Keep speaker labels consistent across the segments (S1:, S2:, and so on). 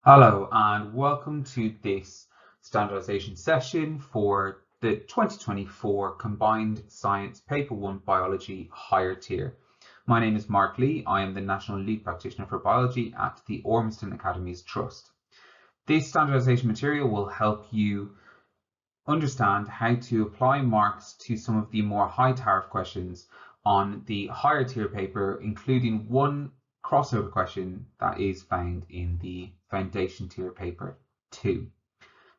S1: Hello and welcome to this standardization session for the 2024 Combined Science Paper 1 Biology Higher Tier. My name is Mark Lee. I am the National Lead Practitioner for Biology at the Ormiston Academies Trust. This standardization material will help you understand how to apply marks to some of the more high tariff questions on the higher tier paper, including one crossover question that is found in the foundation tier paper 2.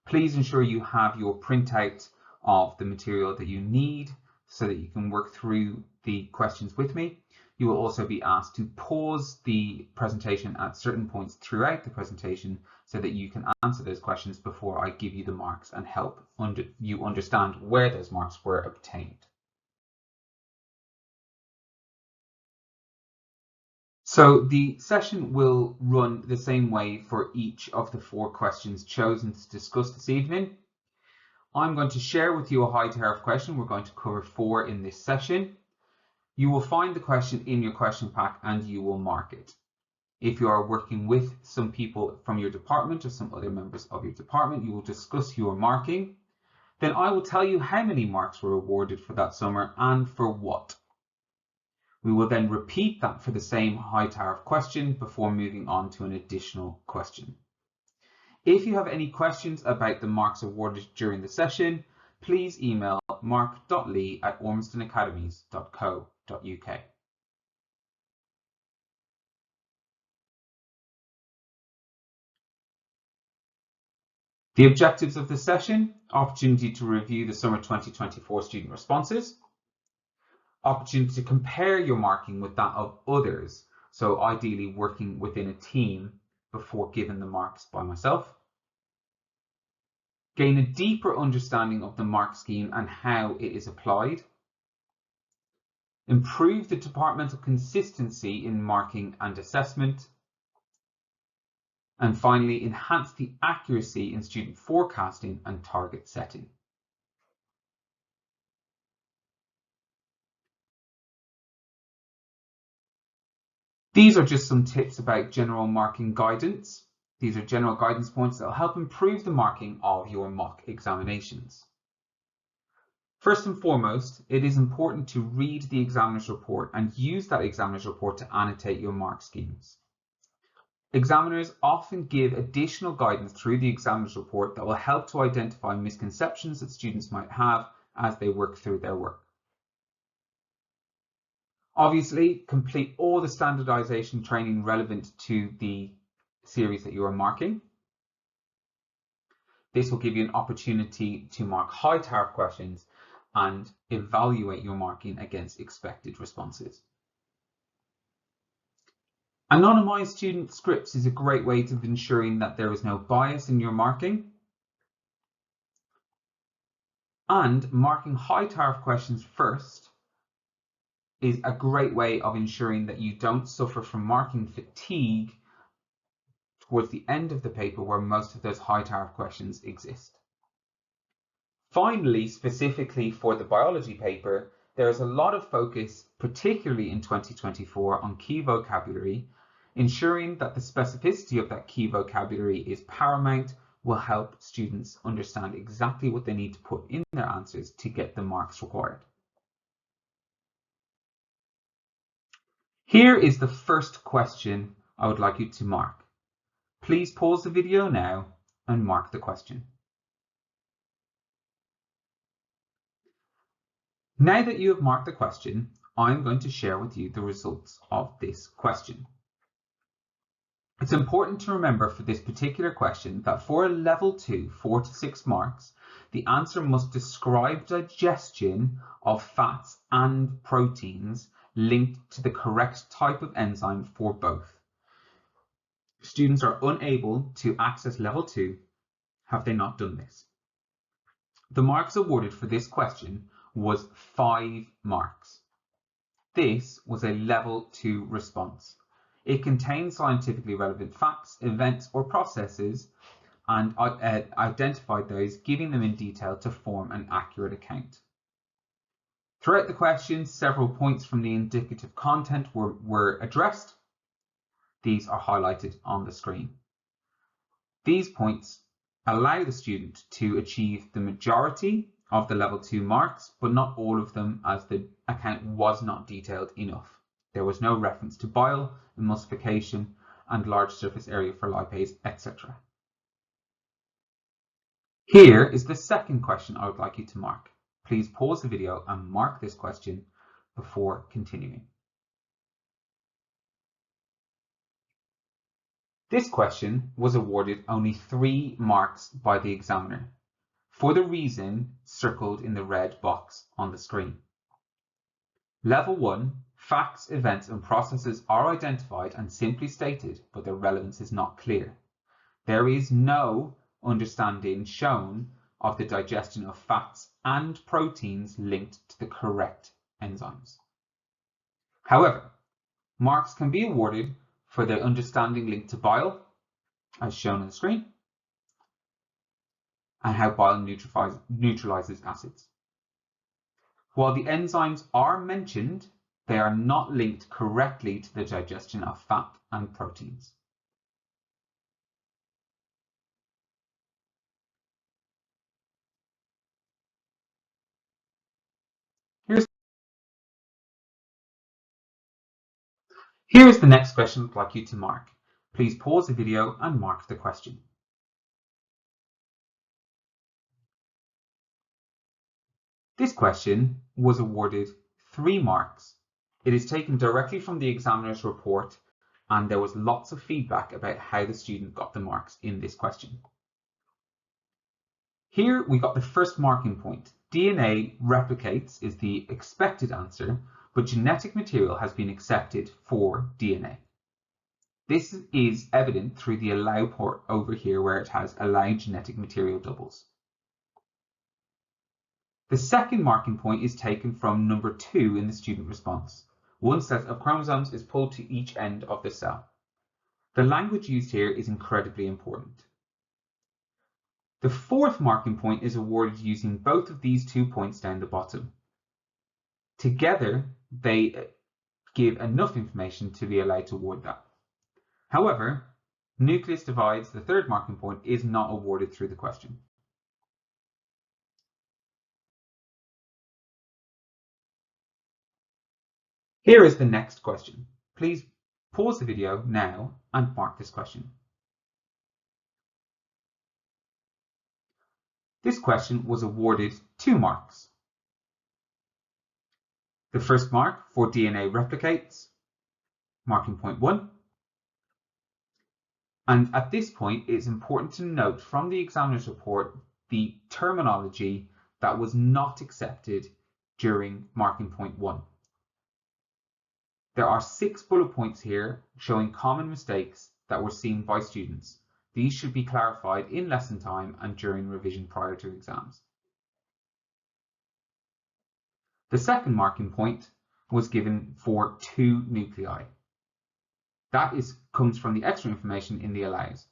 S1: Please ensure you have your printout of the material that you need so that you can work through the questions with me. You will also be asked to pause the presentation at certain points throughout the presentation so that you can answer those questions before I give you the marks and help you understand where those marks were obtained. So the session will run the same way for each of the 4 questions chosen to discuss this evening. I'm going to share with you a high tariff question. We're going to cover 4 in this session. You will find the question in your question pack and you will mark it. If you are working with some people from your department or some other members of your department, you will discuss your marking. Then I will tell you how many marks were awarded for that summer and for what. We will then repeat that for the same high tariff question before moving on to an additional question. If you have any questions about the marks awarded during the session, please email mark.lee@ormistonacademies.co.uk. The objectives of the session: opportunity to review the summer 2024 student responses, opportunity to compare your marking with that of others, so ideally working within a team before given the marks by myself, gain a deeper understanding of the mark scheme and how it is applied, improve the departmental consistency in marking and assessment, and finally enhance the accuracy in student forecasting and target setting. These are just some tips about general marking guidance. These are general guidance points that will help improve the marking of your mock examinations. First and foremost, it is important to read the examiner's report and use that examiner's report to annotate your mark schemes. Examiners often give additional guidance through the examiner's report that will help to identify misconceptions that students might have as they work through their work. Obviously, complete all the standardization training relevant to the series that you are marking. This will give you an opportunity to mark high tariff questions and evaluate your marking against expected responses. Anonymized student scripts is a great way of ensuring that there is no bias in your marking. And marking high tariff questions first is a great way of ensuring that you don't suffer from marking fatigue towards the end of the paper where most of those high tariff questions exist. Finally, specifically for the biology paper, there is a lot of focus, particularly in 2024, on key vocabulary. Ensuring that the specificity of that key vocabulary is paramount will help students understand exactly what they need to put in their answers to get the marks required. Here is the first question I would like you to mark. Please pause the video now and mark the question. Now that you have marked the question, I'm going to share with you the results of this question. It's important to remember for this particular question that for a level 2, 4 to 6 marks, the answer must describe digestion of fats and proteins linked to the correct type of enzyme for both. Students are unable to access level 2 have they not done this. The marks awarded for this question was 5 marks. This was a level 2 response. It contains scientifically relevant facts, events or processes and identified those, giving them in detail to form an accurate account. Throughout the question, several points from the indicative content were addressed. These are highlighted on the screen. These points allow the student to achieve the majority of the level 2 marks, but not all of them, as the account was not detailed enough. There was no reference to bile, emulsification, and large surface area for lipase, etc. Here is the second question I would like you to mark. Please pause the video and mark this question before continuing. This question was awarded only 3 marks by the examiner, for the reason circled in the red box on the screen. Level 1, facts, events and processes are identified and simply stated, but their relevance is not clear. There is no understanding shown of the digestion of fats and proteins linked to the correct enzymes. However, marks can be awarded for the understanding linked to bile, as shown on the screen, and how bile neutralizes acids. While the enzymes are mentioned, they are not linked correctly to the digestion of fat and proteins. Here is the next question I'd like you to mark. Please pause the video and mark the question. This question was awarded 3 marks. It is taken directly from the examiner's report, and there was lots of feedback about how the student got the marks in this question. Here we got the first marking point. DNA replicates is the expected answer, but genetic material has been accepted for DNA. This is evident through the allow port over here, where it has allow genetic material doubles. The second marking point is taken from number 2 in the student response. One set of chromosomes is pulled to each end of the cell. The language used here is incredibly important. The fourth marking point is awarded using both of these 2 points down the bottom. Together, they give enough information to be allowed to award that. However, nucleus divides, the third marking point, is not awarded through the question. Here is the next question. Please pause the video now and mark this question. This question was awarded 2 marks. The first mark for DNA replicates, marking point 1. And at this point, it's important to note from the examiner's report the terminology that was not accepted during marking point 1. There are 6 bullet points here showing common mistakes that were seen by students. These should be clarified in lesson time and during revision prior to exams. The second marking point was given for 2 nuclei. That comes from the extra information in the allows.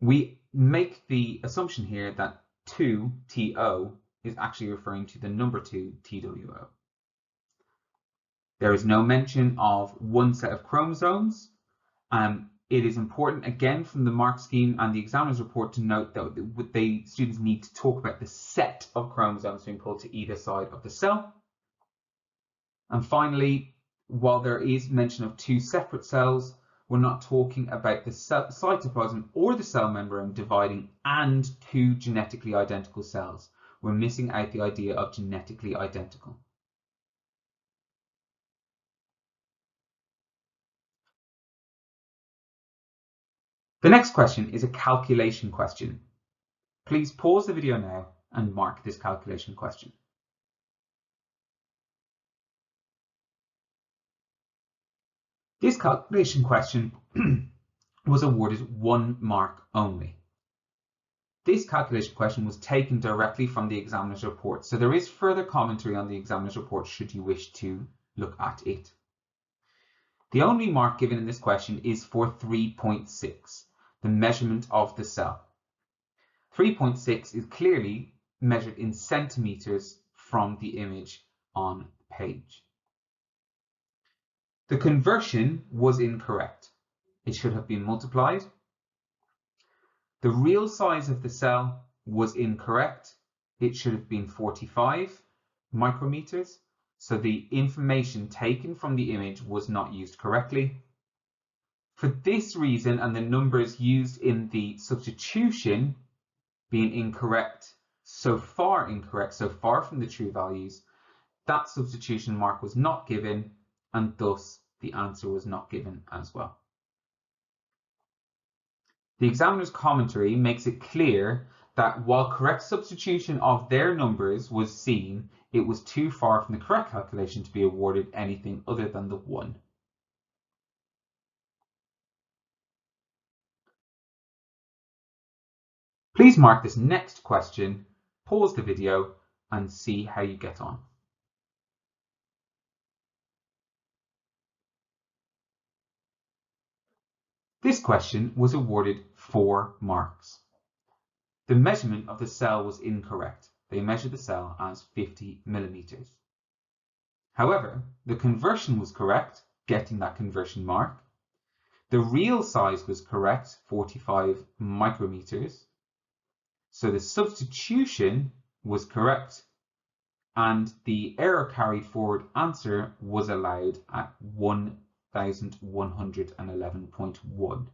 S1: We make the assumption here that 2 TO is actually referring to the number 2 TWO. There is no mention of 1 set of chromosomes. It is important, again, from the mark scheme and the examiner's report to note that students need to talk about the set of chromosomes being pulled to either side of the cell. And finally, while there is mention of 2 separate cells, we're not talking about the cytoplasm or the cell membrane dividing and 2 genetically identical cells. We're missing out the idea of genetically identical. The next question is a calculation question. Please pause the video now and mark this calculation question. This calculation question was awarded 1 mark only. This calculation question was taken directly from the examiner's report, so there is further commentary on the examiner's report should you wish to look at it. The only mark given in this question is for 3.6, the measurement of the cell. 3.6 is clearly measured in centimeters from the image on the page. The conversion was incorrect. It should have been multiplied. The real size of the cell was incorrect. It should have been 45 micrometers. So the information taken from the image was not used correctly. For this reason, and the numbers used in the substitution being incorrect, so far from the true values, that substitution mark was not given, and thus the answer was not given as well. The examiner's commentary makes it clear that while correct substitution of their numbers was seen, it was too far from the correct calculation to be awarded anything other than the 1. Please mark this next question, pause the video, and see how you get on. This question was awarded 4 marks. The measurement of the cell was incorrect. They measured the cell as 50 millimeters. However, the conversion was correct, getting that conversion mark. The real size was correct, 45 micrometers. So the substitution was correct, and the error carried forward answer was allowed at 1111.1.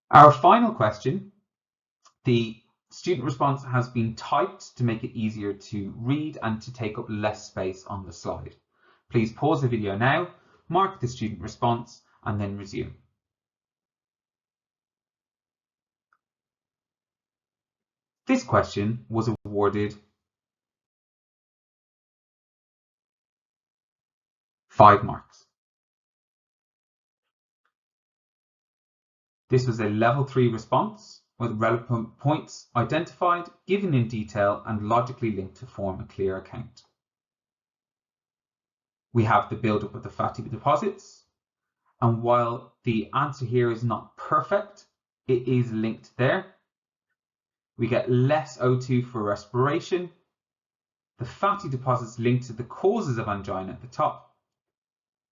S1: Our final question, the student response has been typed to make it easier to read and to take up less space on the slide. Please pause the video now, mark the student response, and then resume. This question was awarded 5 marks. This was a level 3 response with relevant points identified, given in detail, and logically linked to form a clear account. We have the buildup of the fatty deposits, and while the answer here is not perfect, it is linked there. We get less O2 for respiration. The fatty deposits linked to the causes of angina at the top.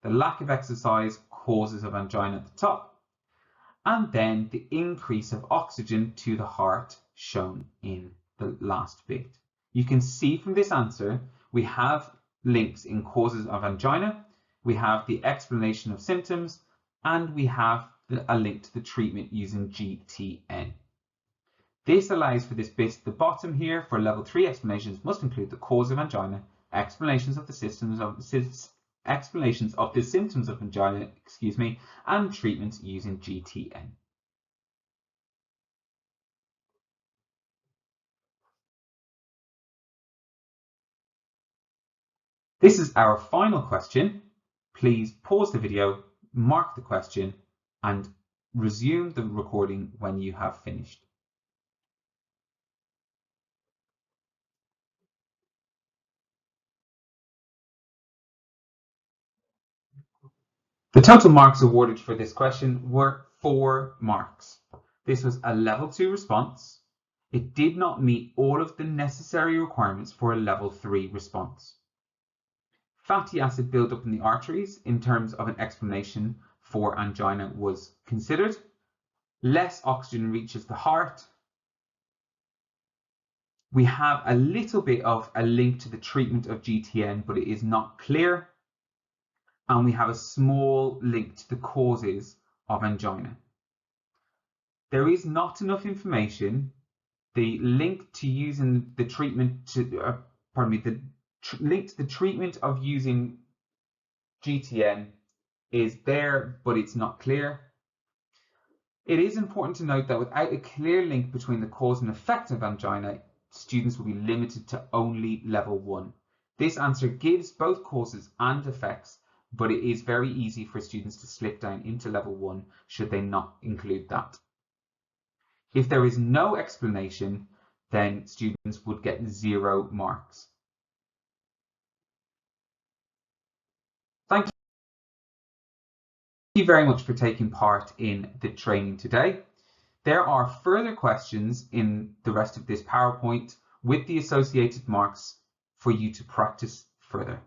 S1: The lack of exercise causes of angina at the top. And then the increase of oxygen to the heart shown in the last bit. You can see from this answer, we have links in causes of angina, we have the explanation of symptoms, and we have a link to the treatment using GTN. This allows for this bit at the bottom here for level 3 explanations must include the cause of angina, explanations of the symptoms of angina, and treatments using GTN. This is our final question. Please pause the video, mark the question, and resume the recording when you have finished. The total marks awarded for this question were 4 marks. This was a level 2 response. It did not meet all of the necessary requirements for a level 3 response. Fatty acid buildup in the arteries in terms of an explanation for angina was considered. Less oxygen reaches the heart. We have a little bit of a link to the treatment of GTN, but it is not clear. And we have a small link to the causes of angina. There is not enough information. The link to using the treatment to, link to the treatment of using GTN is there, but it's not clear. It is important to note that without a clear link between the cause and effect of angina, students will be limited to only level 1. This answer gives both causes and effects, but it is very easy for students to slip down into level 1 should they not include that. If there is no explanation, then students would get 0 marks. Thank you very much for taking part in the training today. There are further questions in the rest of this PowerPoint with the associated marks for you to practice further.